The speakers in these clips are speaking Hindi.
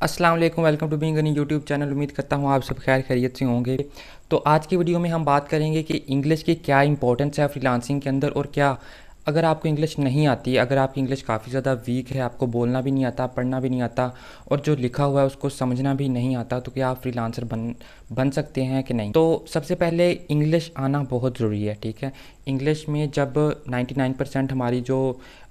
अस्सलाम वालेकुम, welcome to being a YouTube channel. उम्मीद करता हूँ आप सब खैर खैरियत से होंगे। तो आज की वीडियो में हम बात करेंगे कि इंग्लिश की क्या इंपॉर्टेंस है फ्रीलांसिंग के अंदर, और क्या अगर आपको इंग्लिश नहीं आती, अगर आपकी इंग्लिश काफ़ी ज़्यादा वीक है, आपको बोलना भी नहीं आता, पढ़ना भी नहीं आता, और जो लिखा हुआ है उसको समझना भी नहीं आता, तो क्या आप फ्रीलांसर बन सकते हैं कि नहीं। तो सबसे पहले इंग्लिश आना बहुत ज़रूरी है, ठीक है। इंग्लिश में जब 99% हमारी जो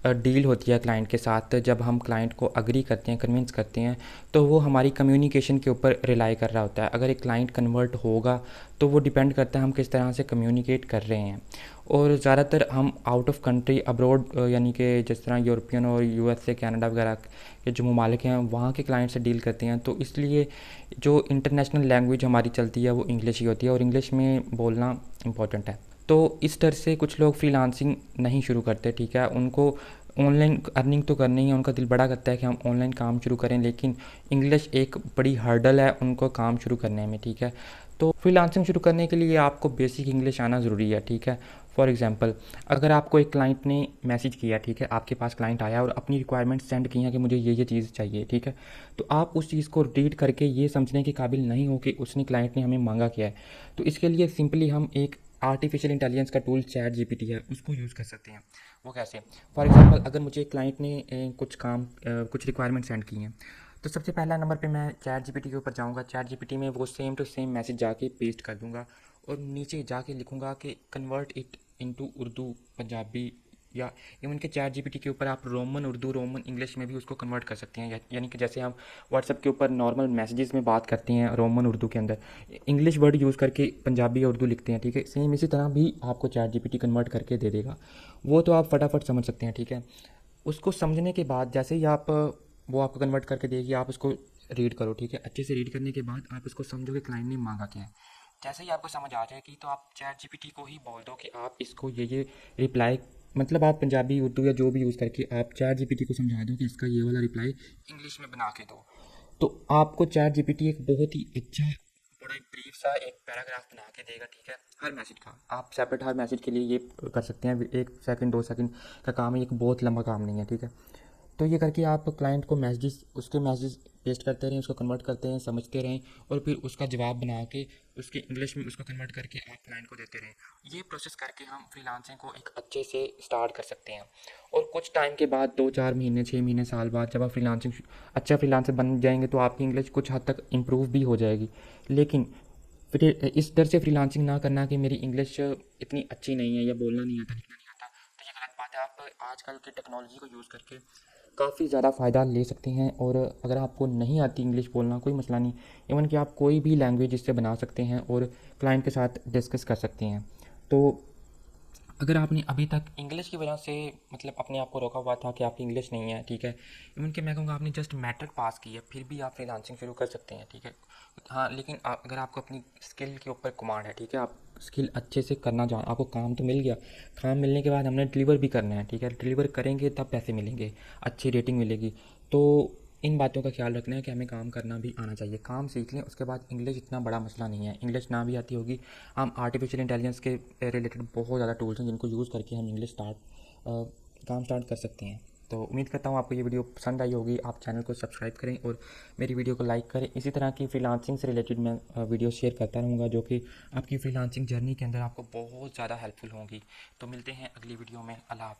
डील होती है क्लाइंट के साथ, जब हम क्लाइंट को अग्री करते हैं, कन्विंस करते हैं, तो वो हमारी कम्युनिकेशन के ऊपर रिलाई कर रहा होता है। अगर एक क्लाइंट कन्वर्ट होगा तो वो डिपेंड करता है हम किस तरह से कम्युनिकेट कर रहे हैं। और ज़्यादातर हम आउट ऑफ कंट्री, अब्रॉड, यानी कि जिस तरह यूरोपियन और यूएसए, कनाडा वगैरह के जो ममालिक हैं वहाँ के क्लाइंट से डील करते हैं, तो इसलिए जो इंटरनेशनल लैंग्वेज हमारी चलती है वो इंग्लिश ही होती है, और इंग्लिश में बोलना इम्पॉर्टेंट है। तो इस डर से कुछ लोग फ्रीलांसिंग नहीं शुरू करते, ठीक है। उनको ऑनलाइन अर्निंग तो करनी है, उनका दिल बड़ा करता है कि हम ऑनलाइन काम शुरू करें, लेकिन इंग्लिश एक बड़ी हर्डल है उनको काम शुरू करने में, ठीक है। तो फ्रीलांसिंग शुरू करने के लिए आपको बेसिक इंग्लिश आना ज़रूरी है, ठीक है। फॉर एग्जांपल, अगर आपको एक क्लाइंट ने मैसेज किया, ठीक है, आपके पास क्लाइंट आया और अपनी रिक्वायरमेंट सेंड की है कि मुझे ये चीज़ चाहिए, ठीक है। तो आप उस चीज़ को रीड करके ये समझने के काबिल नहीं हो कि उसने क्लाइंट ने हमें मांगा क्या है। तो इसके लिए सिंपली हम एक आर्टिफिशियल इंटेलिजेंस का टूल चैट जीपीटी है, उसको यूज़ कर सकते हैं। वो कैसे? फॉर एग्जांपल, अगर मुझे क्लाइंट ने कुछ रिक्वायरमेंट सेंड की हैं, तो सबसे पहला नंबर पे मैं चैट जीपीटी के ऊपर जाऊँगा। चैट जीपीटी में वो सेम टू सेम मैसेज जाके पेस्ट कर दूँगा, और नीचे जाके लिखूँगा कि convert it into Urdu, Punjabi, या इवन के चैट जीपीटी के ऊपर आप रोमन उर्दू, रोमन इंग्लिश में भी उसको कन्वर्ट कर सकते हैं। यानी कि जैसे हम व्हाट्सएप के ऊपर नॉर्मल मैसेजेस में बात करते हैं रोमन उर्दू के अंदर, इंग्लिश वर्ड यूज़ करके पंजाबी या उर्दू लिखते हैं, ठीक है। सेम इसी तरह भी आपको चैट जीपीटी कन्वर्ट करके दे देगा। वो तो आप फटाफट समझ सकते हैं, ठीक है। उसको समझने के बाद जैसे ही वो आपको कन्वर्ट करके देगी, आप उसको रीड करो, ठीक है। अच्छे से रीड करने के बाद आप इसको समझो कि क्लाइंट ने मांगा क्या है। जैसे ही आपको समझ आ जाएगी तो आप चैट जीपीटी को ही बोल दो कि आप इसको ये रिप्लाई, मतलब आप पंजाबी उर्दू या जो भी यूज़ करके आप चैट जीपीटी को समझा दो कि इसका ये वाला रिप्लाई इंग्लिश में बना के दो। तो आपको चैट जीपीटी एक बहुत ही अच्छा, बड़ा ब्रीफ सा एक पैराग्राफ बना के देगा, ठीक है। हर मैसेज का आप सेपरेट हर मैसेज के लिए ये कर सकते हैं। 1 सेकंड 2 सेकंड का काम है, एक बहुत लंबा काम नहीं है, ठीक है। तो ये करके आप क्लाइंट को मैसेजेस, उसके मैसेजेस पेस्ट करते रहें, उसको कन्वर्ट करते रहें, समझते रहें, और फिर उसका जवाब बना के उसके इंग्लिश में उसको कन्वर्ट करके आप क्लाइंट को देते रहें। ये प्रोसेस करके हम फ्रीलांसिंग को एक अच्छे से स्टार्ट कर सकते हैं। और कुछ टाइम के बाद, 2 4 महीने, 6 महीने, साल बाद, जब आप अच्छा फ्रीलांसर बन जाएंगे तो आपकी इंग्लिश कुछ हद तक इम्प्रूव भी हो जाएगी। लेकिन फिर इस डर से फ्रीलांसिंग ना करना कि मेरी इंग्लिश इतनी अच्छी नहीं है, या बोलना नहीं आता, लिखना नहीं आता, तो ये गलत बात है। आप आजकल की टेक्नोलॉजी को यूज़ करके काफ़ी ज़्यादा फ़ायदा ले सकते हैं। और अगर आपको नहीं आती इंग्लिश बोलना, कोई मसला नहीं। इवन कि आप कोई भी लैंग्वेज इससे बना सकते हैं और क्लाइंट के साथ डिस्कस कर सकते हैं। तो अगर आपने अभी तक इंग्लिश की वजह से, मतलब अपने आप को रोका हुआ था कि आपकी इंग्लिश नहीं है, ठीक है, इवन कि मैं कहूँगा आपने जस्ट मैट्रिक पास की है, फिर भी आप फ्रीलांसिंग शुरू कर सकते हैं, ठीक है। हाँ, लेकिन अगर आपको अपनी स्किल के ऊपर कमांड है, ठीक है, आप स्किल अच्छे से करना जान, आपको काम तो मिल गया, काम मिलने के बाद हमने डिलीवर भी करना है, ठीक है। डिलीवर करेंगे तब पैसे मिलेंगे, अच्छी रेटिंग मिलेगी। तो इन बातों का ख्याल रखना है कि हमें काम करना भी आना चाहिए। काम सीख लें, उसके बाद इंग्लिश इतना बड़ा मसला नहीं है। इंग्लिश ना भी आती होगी, हम आर्टिफिशियल इंटेलिजेंस के रिलेटेड बहुत ज़्यादा टूल्स हैं जिनको यूज़ करके हम इंग्लिश काम स्टार्ट कर सकते हैं। तो उम्मीद करता हूँ आपको ये वीडियो पसंद आई होगी। आप चैनल को सब्सक्राइब करें और मेरी वीडियो को लाइक करें। इसी तरह की फ्रीलांसिंग से रिलेटेड मैं वीडियो शेयर करता रहूँगा, जो कि आपकी फ्रीलांसिंग जर्नी के अंदर आपको बहुत ज़्यादा हेल्पफुल होंगी। तो मिलते हैं अगली वीडियो में। अल्लाह हाफ़िज़।